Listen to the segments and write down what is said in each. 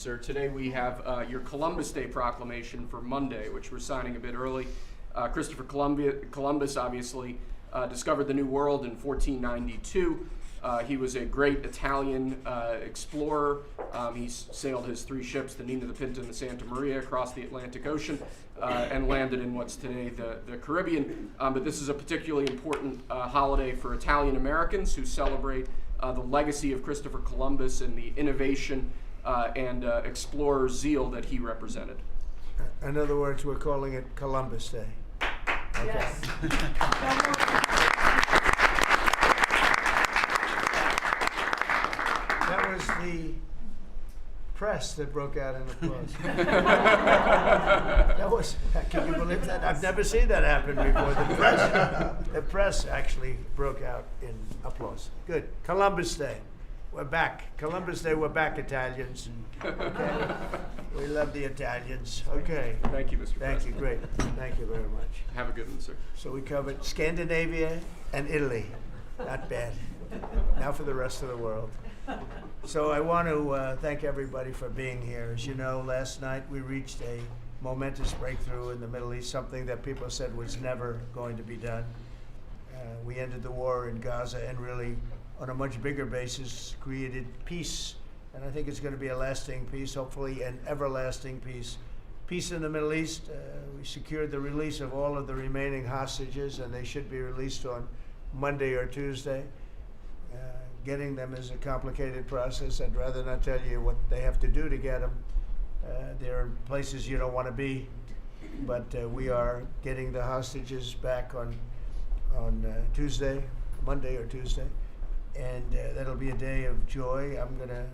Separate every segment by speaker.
Speaker 1: Sir, today we have your Columbus Day proclamation for Monday, which we're signing a bit early. Christopher Columbus obviously discovered the New World in 1492. He was a great Italian explorer. He sailed his three ships, the Nina, the Pinta, and the Santa Maria, across the Atlantic Ocean and landed in what's today the Caribbean. But this is a particularly important holiday for Italian Americans who celebrate the legacy of Christopher Columbus and the innovation and explorer zeal that he represented.
Speaker 2: In other words, we're calling it Columbus Day. Okay.
Speaker 3: Yes.
Speaker 2: That was the press that broke out in applause. Can you believe that? I've never seen that happen before. The press actually broke out in applause. Good. Columbus Day. We're back. Columbus Day, we're back, Italians. Okay. We love the Italians. Okay.
Speaker 1: Thank you, Mr.
Speaker 2: Thank you.
Speaker 1: President.
Speaker 2: Great. Thank you very much.
Speaker 1: Have a good one, sir.
Speaker 2: So we covered Scandinavia and Italy. Not bad. Now for the rest of the world. So I want to thank everybody for being here. As you know, last night we reached a momentous breakthrough in the Middle East, something that people said was never going to be done. We ended the war in Gaza and really, on a much bigger basis, created peace. And I think it's going to be a lasting peace, hopefully an everlasting peace. Peace in the Middle East. We secured the release of all of the remaining hostages, and they should be released on Monday or Tuesday. Getting them is a complicated process. I'd rather not tell you what they have to do to get them. They're in places you don't want to be, but we are getting the hostages back on Tuesday, Monday or Tuesday, and that'll be a day of joy. I'm going to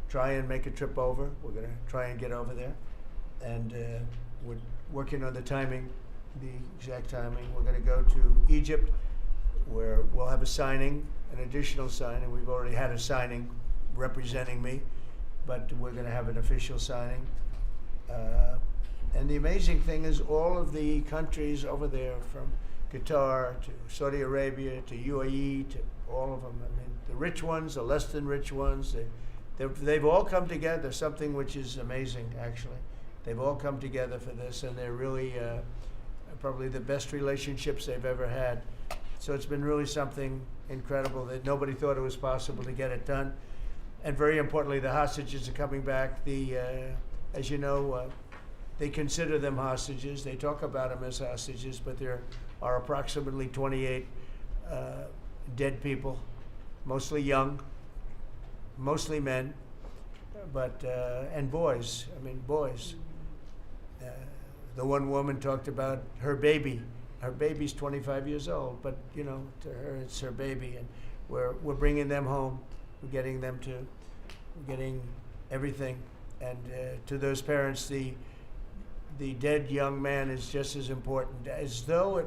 Speaker 2: try and make a trip over. We're going to try and get over there, and we're working on the timing, the exact timing. We're going to go to Egypt, where we'll have a signing, an additional signing. We've already had a signing representing me, but we're going to have an official signing. And the amazing thing is all of the countries over there, from Qatar to Saudi Arabia to UAE to all of them, I mean, the rich ones, the less than rich ones, they've all come together, something which is amazing, actually. They've all come together for this, and they're really probably the best relationships they've ever had. So it's been really something incredible that nobody thought it was possible to get it done. And very importantly, the hostages are coming back. As you know, they consider them hostages. They talk about them as hostages, but there are approximately 28 dead people, mostly young, mostly men, but and boys. I mean, boys. The one woman talked about her baby. Her baby's 25 years old, but you know, to her it's her baby, and we're bringing them home. We're getting everything, and to those parents, the dead young man is just as important, as though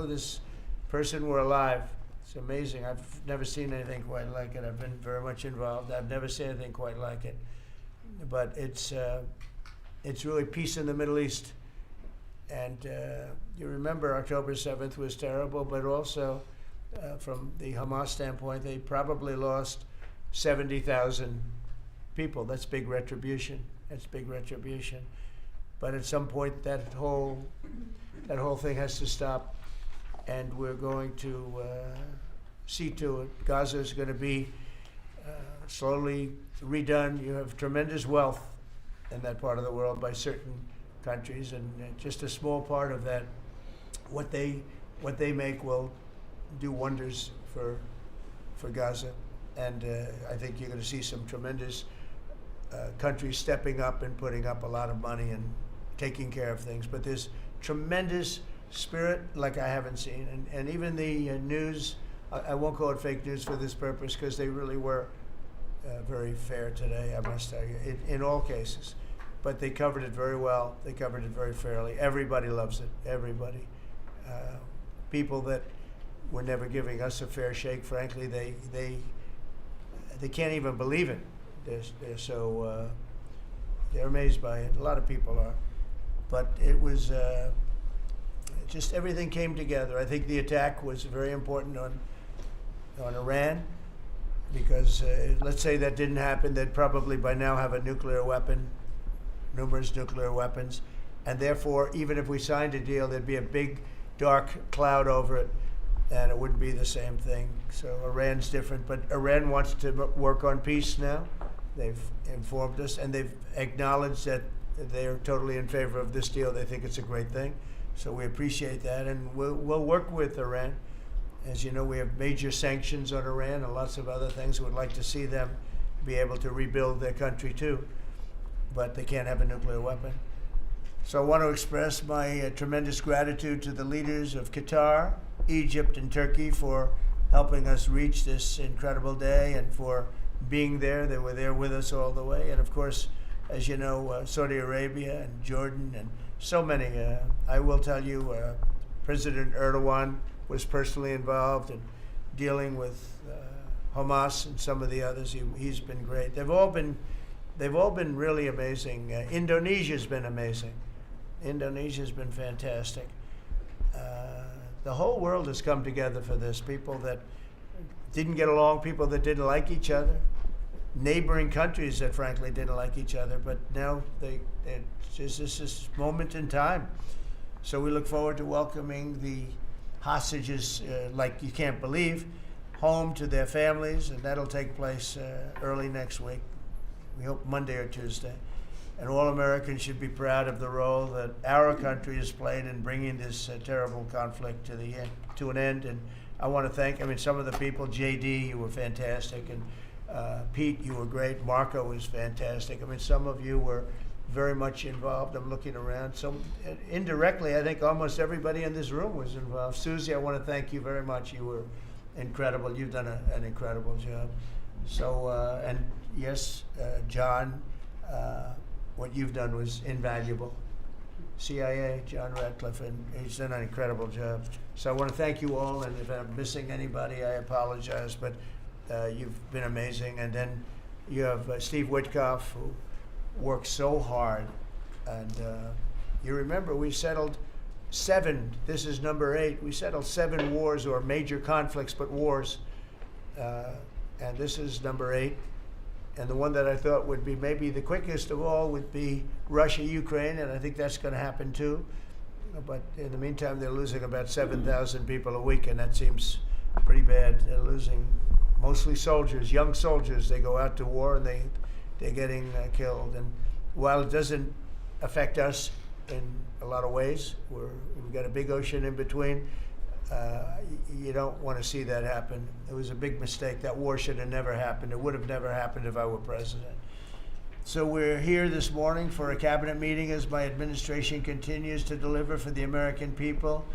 Speaker 2: this person were alive. It's amazing. I've never seen anything quite like it. I've been very much involved. I've never seen anything quite like it, but it's really peace in the Middle East. And you remember October 7th was terrible, but also from the Hamas standpoint, they probably lost 70,000 people. That's big retribution. That's big retribution. But at some point, that whole thing has to stop, and we're going to see to it. Gaza is going to be slowly redone. You have tremendous wealth in that part of the world by certain countries, and just a small part of that, what they make will do wonders for Gaza. And I think you're going to see some tremendous countries stepping up and putting up a lot of money and taking care of things. But there's tremendous spirit like I haven't seen, and even the news. I won't call it fake news for this purpose, because they really were very fair today, I must tell you, in all cases. But they covered it very well. They covered it very fairly. Everybody loves it. Everybody. People that were never giving us a fair shake, frankly, they can't even believe it. They're so they're amazed by it. A lot of people are. But it was just everything came together. I think the attack was very important on Iran. because let's say that didn't happen, they'd probably by now have a nuclear weapon, numerous nuclear weapons, and therefore, even if we signed a deal, there'd be a big dark cloud over it, and it wouldn't be the same thing. So Iran's different, but Iran wants to work on peace now. They've informed us, and they've acknowledged that they're totally in favor of this deal. They think it's a great thing. So we appreciate that, and we'll work with Iran. As you know, we have major sanctions on Iran and lots of other things. We'd like to see them be able to rebuild their country too, but they can't have a nuclear weapon. So I want to express my tremendous gratitude to the leaders of Qatar, Egypt, and Turkey for helping us reach this incredible day and for being there. They were there with us all the way. And of course, as you know, Saudi Arabia and Jordan and so many. I will tell you, President Erdogan was personally involved in dealing with Hamas and some of the others. He's been great. They've all been really amazing. Indonesia's been amazing. Indonesia's been fantastic. The whole world has come together for this. People that didn't get along, people that didn't like each other, neighboring countries that frankly didn't like each other, but now it's just this moment in time. So we look forward to welcoming the hostages, like you can't believe, home to their families, and that'll take place early next week. We hope Monday or Tuesday. And all Americans should be proud of the role that our country has played in bringing this terrible conflict to an end. And I want to thank, some of the people, JD, you were fantastic, and Pete, you were great. Marco was fantastic. Some of you were very much involved. I'm looking around. So indirectly, I think almost everybody in this room was involved. Susie, I want to thank you very much. You were incredible. You've done an incredible job. So, and yes, John, what you've done was invaluable. CIA, John Radcliffe, and he's done an incredible job. So I want to thank you all, and if I'm missing anybody, I apologize, but you've been amazing. And then you have Steve Witkoff, who worked so hard. And you remember we settled 7, this is number 8, we settled 7 wars or major conflicts, but wars. And this is number 8. And the one that I thought would be maybe the quickest of all would be Russia-Ukraine, and I think that's going to happen too. But in the meantime, they're losing about 7,000 people a week, and that seems pretty bad. They're losing mostly soldiers, young soldiers. They go out to war, and they're getting killed. And while it doesn't affect us in a lot of ways, we've got a big ocean in between, you don't want to see that happen. It was a big mistake. That war should have never happened. It would have never happened if I were president. So we're here this morning for a cabinet meeting as my administration continues to deliver for the American people,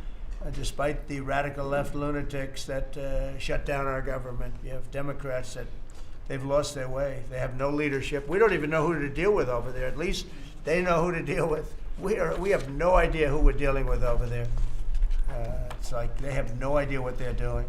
Speaker 2: despite the radical left lunatics that shut down our government. You have Democrats that they've lost their way. They have no leadership. We don't even know who to deal with over there. At least they know who to deal with. We have no idea who we're dealing with over there. It's like they have no idea what they're doing.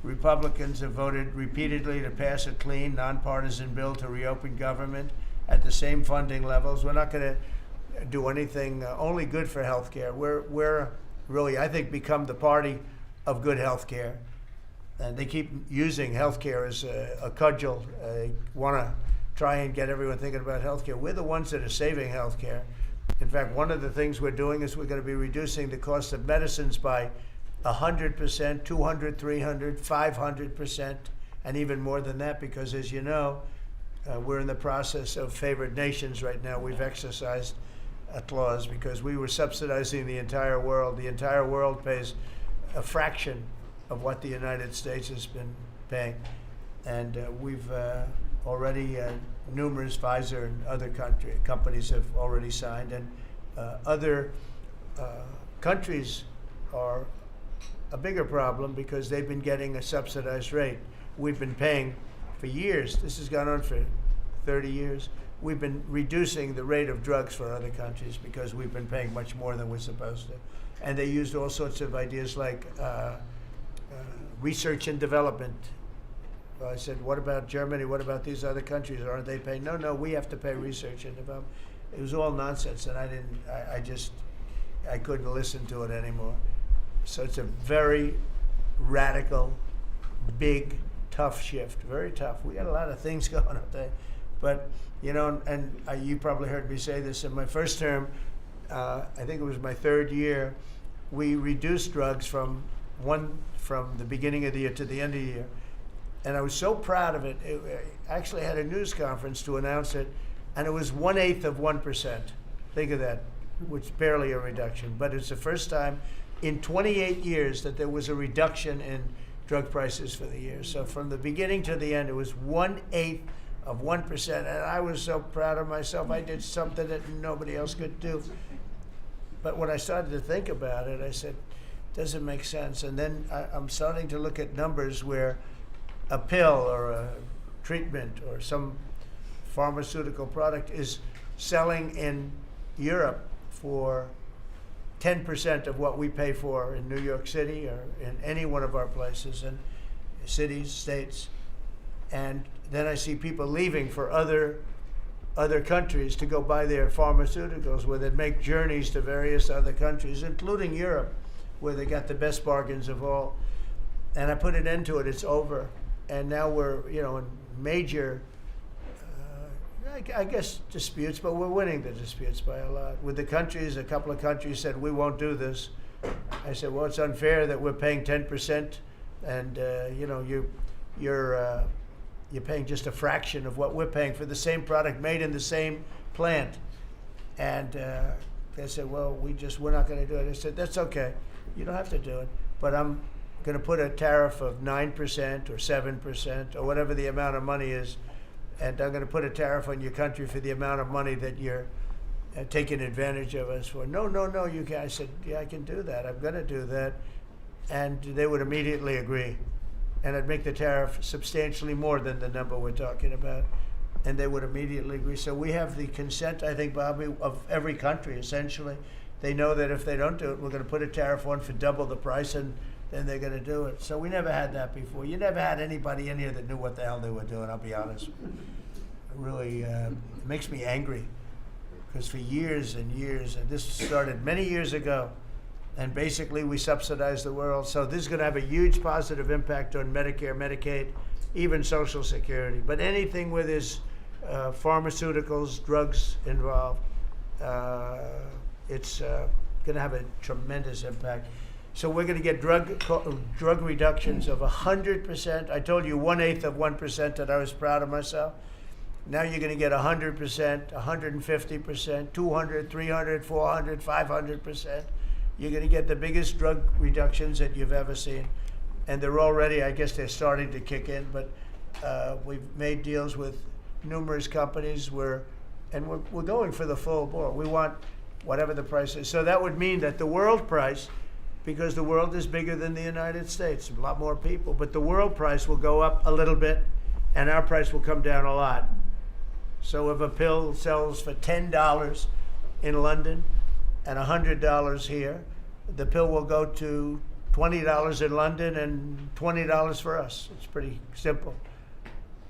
Speaker 2: Republicans have voted repeatedly to pass a clean, nonpartisan bill to reopen government at the same funding levels. We're not going to do anything only good for health care. We're really, I think, become the party of good health care. And they keep using health care as a cudgel. They want to try and get everyone thinking about health care. We're the ones that are saving health care. In fact, one of the things we're doing is we're going to be reducing the cost of medicines by 100%, 200, 300, 500%, and even more than that, because as you know, we're in the process of favored nations right now. We've exercised a clause because we were subsidizing the entire world. The entire world pays a fraction of what the United States has been paying. And we've already, numerous Pfizer and other companies have already signed, and other countries are a bigger problem because they've been getting a subsidized rate. We've been paying for years. This has gone on for 30 years. We've been reducing the rate of drugs for other countries because we've been paying much more than we're supposed to. And they used all sorts of ideas like research and development. Well, I said, what about Germany? What about these other countries? Aren't they paying? No, we have to pay research and development. It was all nonsense, and I couldn't listen to it anymore. So it's a very radical, big tough shift, very tough. We got a lot of things going on there. But, you know, and you probably heard me say this in my first term, I think it was my third year, we reduced drugs from the beginning of the year to the end of the year. And I was so proud of it. I actually had a news conference to announce it, and it was 1/8 of 1%. Think of that, which is barely a reduction. But it's the first time in 28 years that there was a reduction in drug prices for the year. So from the beginning to the end, it was 1/8 of 1%. And I was so proud of myself. I did something that nobody else could do. But when I started to think about it, I said, doesn't make sense. And then I'm starting to look at numbers where a pill or a treatment or some pharmaceutical product is selling in Europe for 10% of what we pay for in New York City or in any one of our places and cities, states. And then I see people leaving for other countries to go buy their pharmaceuticals, where they make journeys to various other countries, including Europe, where they got the best bargains of all. And I put an end to it. It's over. And now we're, you know, in major, I guess, disputes, but we're winning the disputes by a lot. With the countries, a couple of countries said, we won't do this. I said, well, it's unfair that we're paying 10%, and, you know, you're paying just a fraction of what we're paying for the same product made in the same plant. And they said, well, we're not going to do it. I said, that's okay. You don't have to do it. But I'm going to put a tariff of 9% or 7% or whatever the amount of money is. And I'm going to put a tariff on your country for the amount of money that you're taking advantage of us for. No, you can't. I said, yeah, I can do that. I'm going to do that. And they would immediately agree. And I'd make the tariff substantially more than the number we're talking about. And they would immediately agree. So we have the consent, I think, Bobby, of every country, essentially. They know that if they don't do it, we're going to put a tariff on for double the price, and then they're going to do it. So we never had that before. You never had anybody in here that knew what the hell they were doing, I'll be honest. It really it makes me angry. Because for years and years, and this started many years ago, and basically we subsidize the world. So this is going to have a huge positive impact on Medicare, Medicaid, even Social Security. But anything where there's pharmaceuticals, drugs involved, it's going to have a tremendous impact. So we're going to get drug reductions of 100%. I told you 1/8 of 1% that I was proud of myself. Now you're going to get 100%, 150%, 200, 300, 400, 500%. You're going to get the biggest drug reductions that you've ever seen. And they're already, I guess they're starting to kick in, but we've made deals with numerous companies and we're going for the full board. We want whatever the price is. So that would mean that the world price, because the world is bigger than the United States, a lot more people, but the world price will go up a little bit and our price will come down a lot. So if a pill sells for $10 in London and $100 here, the pill will go to $20 in London and $20 for us. It's pretty simple.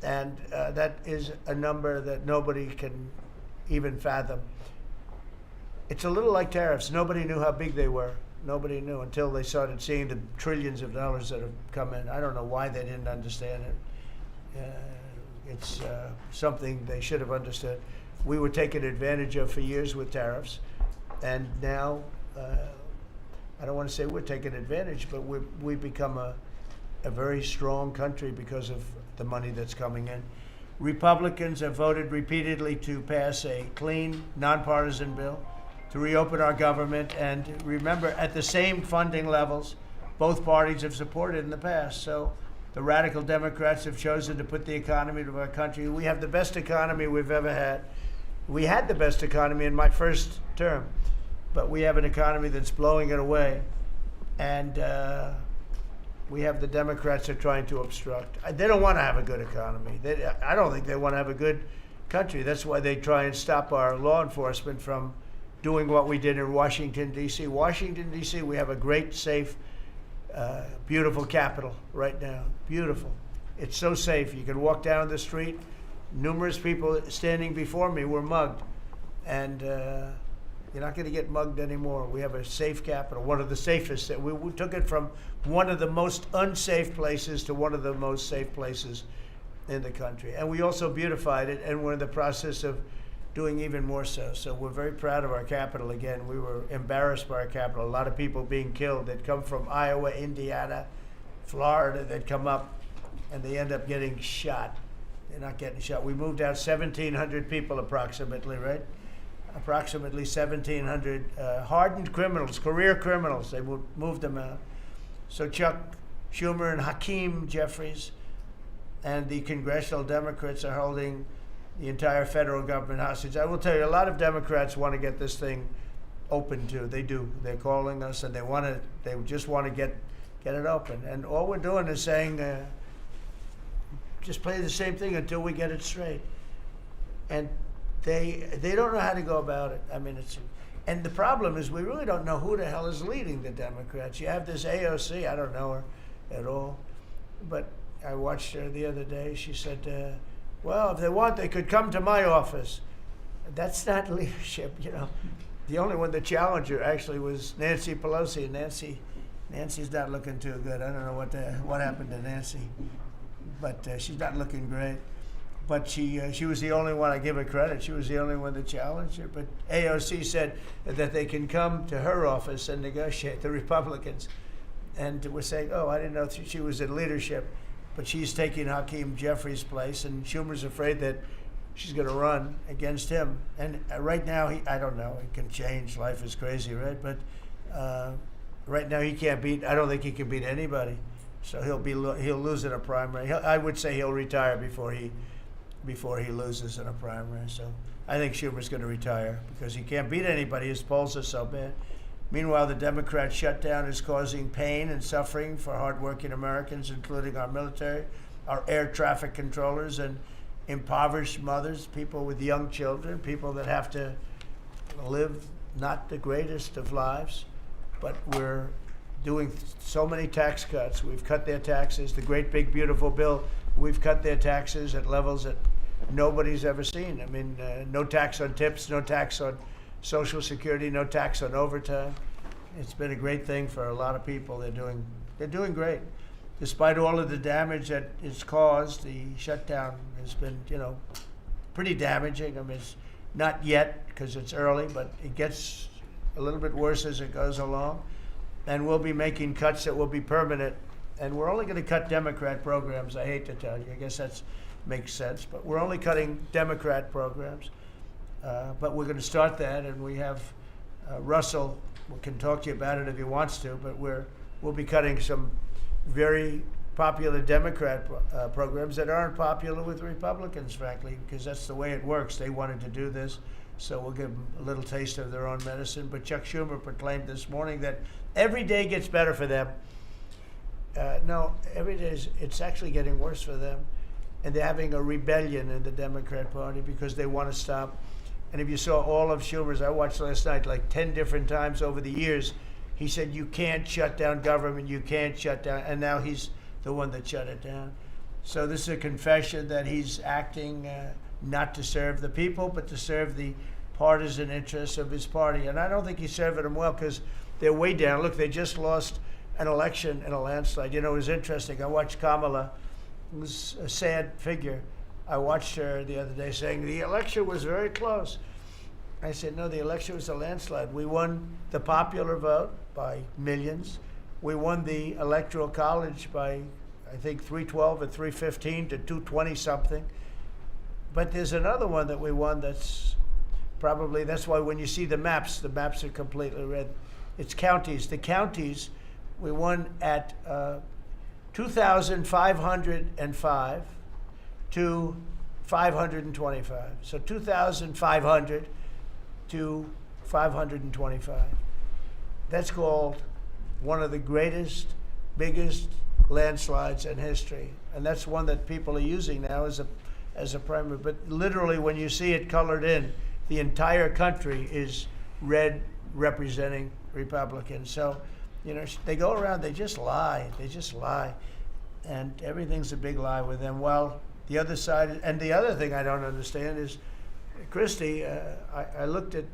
Speaker 2: And that is a number that nobody can even fathom. It's a little like tariffs. Nobody knew how big they were. Nobody knew until they started seeing the trillions of dollars that have come in. I don't know why they didn't understand it. It's something they should have understood. We were taken advantage of for years with tariffs. And now, I don't want to say we're taking advantage, but we've become a very strong country because of the money that's coming in. Republicans have voted repeatedly to pass a clean, nonpartisan bill to reopen our government. And remember, at the same funding levels, both parties have supported in the past. So the radical Democrats have chosen to put the economy of our country. We have the best economy we've ever had. We had the best economy in my first term, but we have an economy that's blowing it away. And we have the Democrats that are trying to obstruct. They don't want to have a good economy. I don't think they want to have a good country. That's why they try and stop our law enforcement from doing what we did in Washington, D.C. Washington, D.C., we have a great, safe, beautiful capital right now. Beautiful. It's so safe. You can walk down the street. Numerous people standing before me were mugged. And You're not going to get mugged anymore. We have a safe capital, one of the safest. We took it from one of the most unsafe places to one of the most safe places in the country. And we also beautified it, and we're in the process of doing even more so. So we're very proud of our capital again. We were embarrassed by our capital. A lot of people being killed that come from Iowa, Indiana, Florida, that come up, and they end up getting shot. They're not getting shot. We moved out 1,700 people approximately, right? Approximately 1,700 hardened criminals, career criminals. They moved them out. So Chuck Schumer and Hakeem Jeffries and the congressional Democrats are holding the entire federal government hostage. I will tell you, a lot of Democrats want to get this thing open too. They do. They're calling us, and they just want to get it open. And all we're doing is saying, just play the same thing until we get it straight. And they don't know how to go about it. I mean, and the problem is we really don't know who the hell is leading the Democrats. You have this AOC, I don't know her at all, but I watched her the other day. She said, well, if they want, they could come to my office. That's not leadership, you know. The only one that challenged her actually was Nancy Pelosi, and Nancy's not looking too good. I don't know what happened to Nancy, but she's not looking great. But she was the only one, I give her credit, she was the only one that challenged her. But AOC said that they can come to her office and negotiate, the Republicans. And we're saying, oh, I didn't know she was in leadership. But she's taking Hakeem Jeffries' place, and Schumer's afraid that she's going to run against him. And right now, I don't know, it can change, life is crazy, right? But right now he can't beat, I don't think he can beat anybody. So he'll lose in a primary. I would say he'll retire before he loses in a primary. So I think Schumer's going to retire because he can't beat anybody. His polls are so bad. Meanwhile, the Democrat shutdown is causing pain and suffering for hardworking Americans, including our military, our air traffic controllers, and impoverished mothers, people with young children, people that have to live not the greatest of lives. But we're doing so many tax cuts. We've cut their taxes. The great big beautiful bill, we've cut their taxes at levels that nobody's ever seen. I mean, no tax on tips, no tax on Social Security, no tax on overtime. It's been a great thing for a lot of people. They're doing great. Despite all of the damage that it's caused, the shutdown has been, pretty damaging. I mean, it's not yet because it's early, but it gets a little bit worse as it goes along. And we'll be making cuts that will be permanent. And we're only going to cut Democrat programs. I hate to tell you. I guess that makes sense. But we're only cutting Democrat programs. But we're going to start that, and we have Russell can talk to you about it if he wants to, but we'll be cutting some very popular Democrat programs that aren't popular with Republicans, frankly, because that's the way it works. They wanted to do this, so we'll give them a little taste of their own medicine. But Chuck Schumer proclaimed this morning that every day gets better for them. No, every day it's actually getting worse for them. And they're having a rebellion in the Democrat Party because they want to stop. And if you saw all of Schumer's, I watched last night like 10 different times over the years, he said, you can't shut down government, you can't shut down, and now he's the one that shut it down. So this is a confession that he's acting not to serve the people, but to serve the partisan interests of his party. And I don't think he's serving them well because they're way down. Look, they just lost an election in a landslide. It was interesting. I watched Kamala. It was a sad figure. I watched her the other day saying the election was very close. I said, no, the election was a landslide. We won the popular vote by millions. We won the Electoral College by, I think, 312 or 315 to 220 something. But there's another one that we won that's why when you see the maps are completely red. It's counties. The counties, we won at 2,505 to 525. So 2,500 to 525. That's called one of the greatest, biggest landslides in history. And that's one that people are using now as a primary. But literally when you see it colored in, the entire country is red representing Republicans. So, they go around, they just lie. And everything's a big lie with them. Well, the other side, and the other thing I don't understand is, Christie, I looked at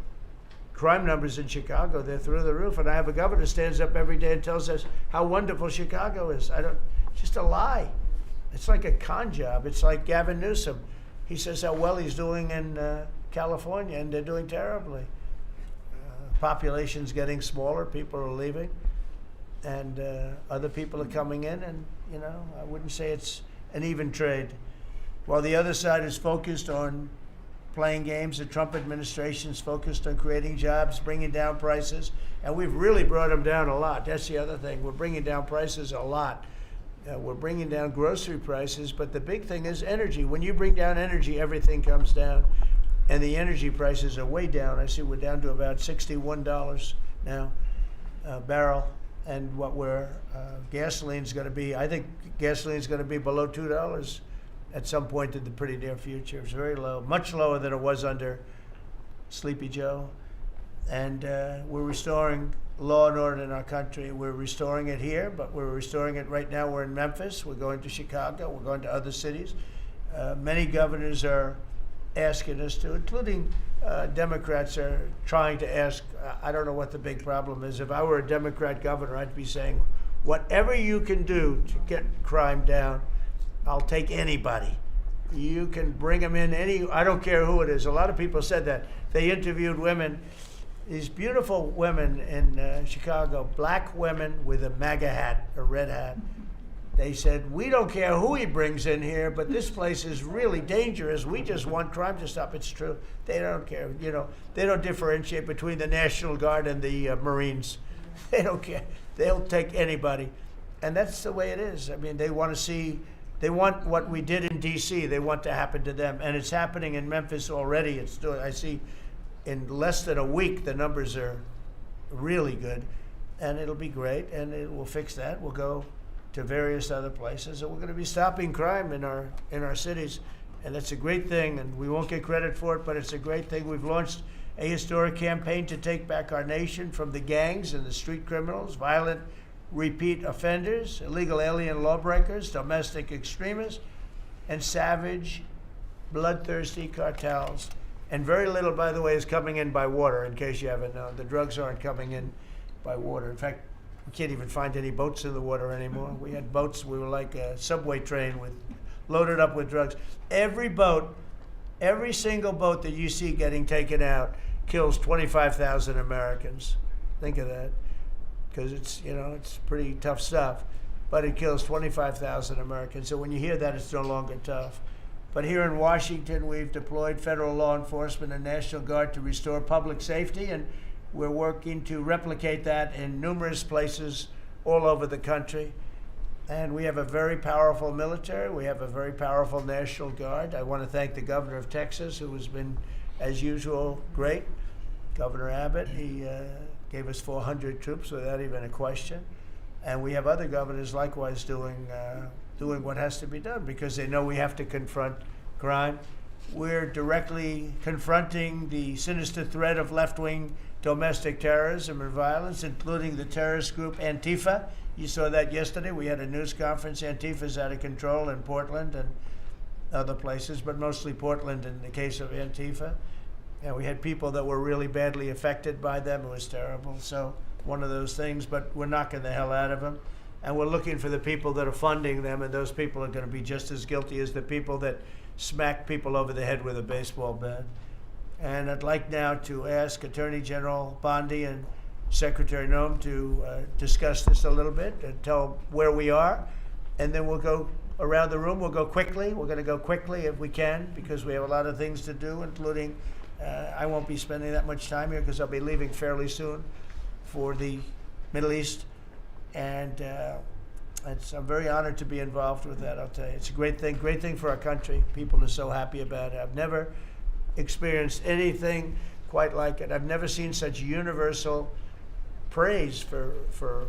Speaker 2: crime numbers in Chicago, they're through the roof. And I have a governor who stands up every day and tells us how wonderful Chicago is. It's just a lie. It's like a con job. It's like Gavin Newsom. He says how well he's doing in California, and they're doing terribly. Population's getting smaller, people are leaving, and other people are coming in, and I wouldn't say it's an even trade. While the other side is focused on playing games, the Trump administration's focused on creating jobs, bringing down prices, and we've really brought them down a lot. That's the other thing. We're bringing down prices a lot. We're bringing down grocery prices, but the big thing is energy. When you bring down energy, everything comes down, and the energy prices are way down. I see we're down to about $61 now a barrel, and what gasoline's going to be, I think gasoline's going to be below $2 at some point in the pretty near future. It's very low, much lower than it was under Sleepy Joe. And we're restoring law and order in our country. We're restoring it here, but we're restoring it right now. We're in Memphis. We're going to Chicago. We're going to other cities. Many governors are asking us to, including Democrats are trying to ask. I don't know what the big problem is. If I were a Democrat governor, I'd be saying, whatever you can do to get crime down, I'll take anybody. You can bring them in I don't care who it is. A lot of people said that. They interviewed women, these beautiful women in Chicago, black women with a MAGA hat, a red hat. They said, we don't care who he brings in here, but this place is really dangerous. We just want crime to stop. It's true. They don't care. They don't differentiate between the National Guard and the Marines. They don't care. They'll take anybody. And that's the way it is. I mean, they want what we did in D.C., they want to happen to them. And it's happening in Memphis already. I see in less than a week, the numbers are really good. And it'll be great, and we'll fix that. We'll go to various other places, and we're going to be stopping crime in our cities. And that's a great thing, and we won't get credit for it, but it's a great thing. We've launched a historic campaign to take back our nation from the gangs and the street criminals, violent repeat offenders, illegal alien lawbreakers, domestic extremists, and savage, bloodthirsty cartels. And very little, by the way, is coming in by water, in case you haven't known. The drugs aren't coming in by water. In fact, we can't even find any boats in the water anymore. We had boats, we were like a subway train loaded up with drugs. Every single boat that you see getting taken out kills 25,000 Americans. Think of that. Because it's pretty tough stuff, but it kills 25,000 Americans. So when you hear that, it's no longer tough. But here in Washington, we've deployed federal law enforcement and National Guard to restore public safety, and we're working to replicate that in numerous places all over the country. And we have a very powerful military. We have a very powerful National Guard. I want to thank the governor of Texas, who has been, as usual, great. Governor Abbott, he gave us 400 troops without even a question. And we have other governors likewise doing what has to be done, because they know we have to confront crime. We're directly confronting the sinister threat of left-wing domestic terrorism and violence, including the terrorist group Antifa. You saw that yesterday. We had a news conference. Antifa's out of control in Portland and other places, but mostly Portland in the case of Antifa. And we had people that were really badly affected by them. It was terrible. So one of those things, but we're knocking the hell out of them. And we're looking for the people that are funding them, and those people are going to be just as guilty as the people that smack people over the head with a baseball bat. And I'd like now to ask Attorney General Bondi and Secretary Noem to discuss this a little bit and tell where we are. And then we'll go around the room. We'll go quickly. We're going to go quickly if we can, because we have a lot of things to do, including I won't be spending that much time here because I'll be leaving fairly soon for the Middle East. And I'm very honored to be involved with that, I'll tell you. It's a great thing for our country. People are so happy about it. I've never experienced anything quite like it. I've never seen such universal praise for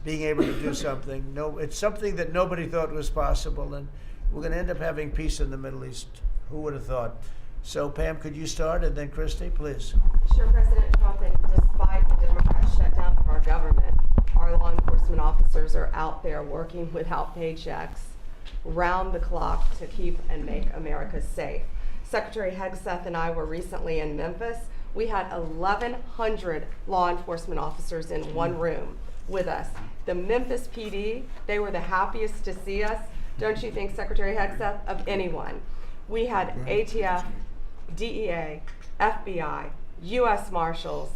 Speaker 2: being able to do something. No, it's something that nobody thought was possible, and we're going to end up having peace in the Middle East. Who would have thought? So, Pam, could you start, and then Christy, please.
Speaker 3: Sure, President Trump, and despite the Democrat shutdown of our government, our law enforcement officers are out there working without paychecks, round the clock, to keep and make America safe. Secretary Hegseth and I were recently in Memphis, We had 1,100 law enforcement officers in one room with us. The Memphis PD, they were the happiest to see us, don't you think, Secretary Hegseth, of anyone. We had ATF, DEA, FBI, U.S. Marshals.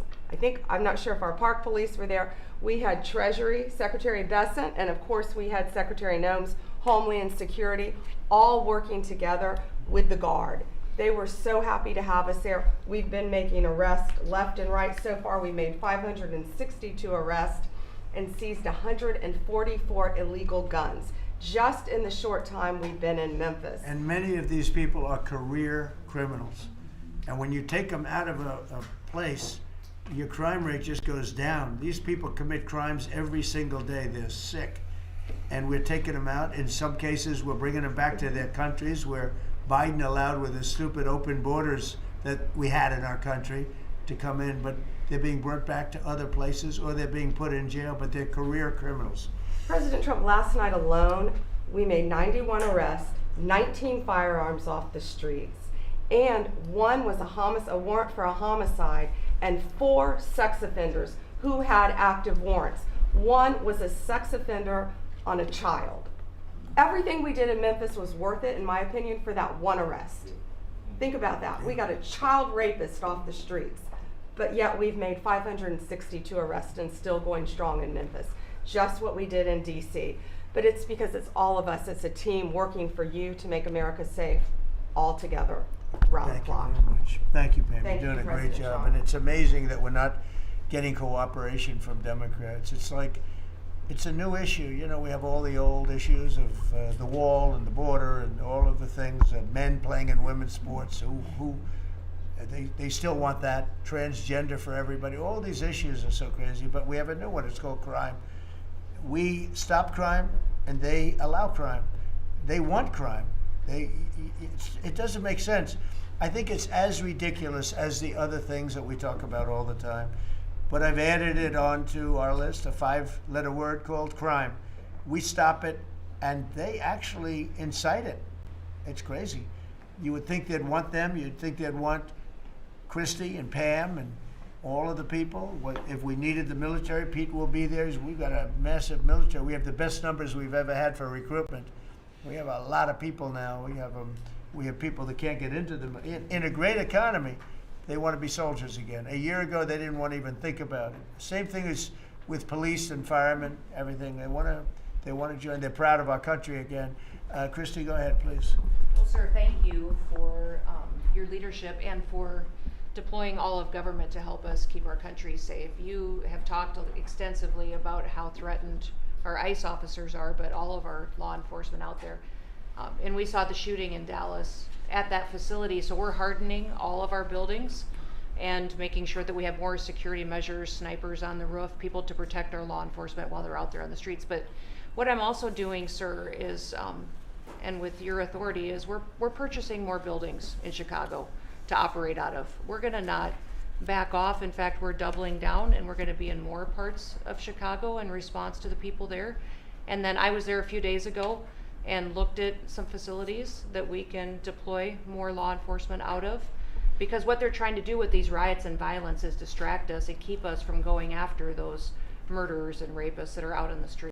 Speaker 3: I'm not sure if our park police were there. We had Treasury, Secretary Bessent, and of course we had Secretary Noem's Homeland Security, all working together with the Guard. They were so happy to have us there. We've been making arrests left and right. So far, we made 562 arrests and seized 144 illegal guns just in the short time we've been in Memphis.
Speaker 2: And many of these people are career criminals. And when you take them out of a place, your crime rate just goes down. These people commit crimes every single day. They're sick. And we're taking them out. In some cases, we're bringing them back to their countries where Biden allowed, with the stupid open borders that we had in our country, to come in. But they're being brought back to other places, or they're being put in jail, but they're career criminals.
Speaker 3: President Trump, last night alone, we made 91 arrests, 19 firearms off the streets, and one was a warrant for a homicide, and 4 sex offenders who had active warrants. One was a sex offender on a child. Everything we did in Memphis was worth it, in my opinion, for that one arrest. Think about that. We got a child rapist off the streets, but yet we've made 562 arrests and still going strong in Memphis. Just what we did in DC. But it's because it's all of us. It's a team working for you to make America safe, all together, around the clock.
Speaker 2: Thank you very much. Thank you, Pam.
Speaker 3: Thank
Speaker 2: You're doing
Speaker 3: you,
Speaker 2: a great
Speaker 3: President
Speaker 2: job.
Speaker 3: Trump.
Speaker 2: And it's amazing that we're not getting cooperation from Democrats. It's like, it's a new issue. You know, we have all the old issues of the wall and the border and all of the things, men playing in women's sports, they still want that, transgender for everybody. All these issues are so crazy, but we have a new one. It's called crime. We stop crime, and they allow crime. They want crime. It doesn't make sense. I think it's as ridiculous as the other things that we talk about all the time. But I've added it onto our list, a 5-letter word called crime. We stop it, and they actually incite it. It's crazy. You would think they'd want them. You'd think they'd want Christy and Pam and all of the people. If we needed the military, Pete will be there. We've got a massive military. We have the best numbers we've ever had for recruitment. We have a lot of people now. We have people that can't get into them. In a great economy, they want to be soldiers again. A year ago, they didn't want to even think about it. Same thing as with police and firemen, everything. They want to join. They're proud of our country again. Christy, go ahead, please.
Speaker 4: Well, sir, thank you for your leadership and for deploying all of government to help us keep our country safe. You have talked extensively about how threatened our ICE officers are, but all of our law enforcement out there. And we saw the shooting in Dallas at that facility, so we're hardening all of our buildings and making sure that we have more security measures, snipers on the roof, people to protect our law enforcement while they're out there on the streets. But what I'm also doing, sir, is, and with your authority, is we're purchasing more buildings in Chicago to operate out of. We're gonna not back off. In fact, we're doubling down, and we're gonna be in more parts of Chicago in response to the people there. And then I was there a few days ago and looked at some facilities that we can deploy more law enforcement out of, because what they're trying to do with these riots and violence is distract us and keep us from going after those murderers and rapists that are out in the street.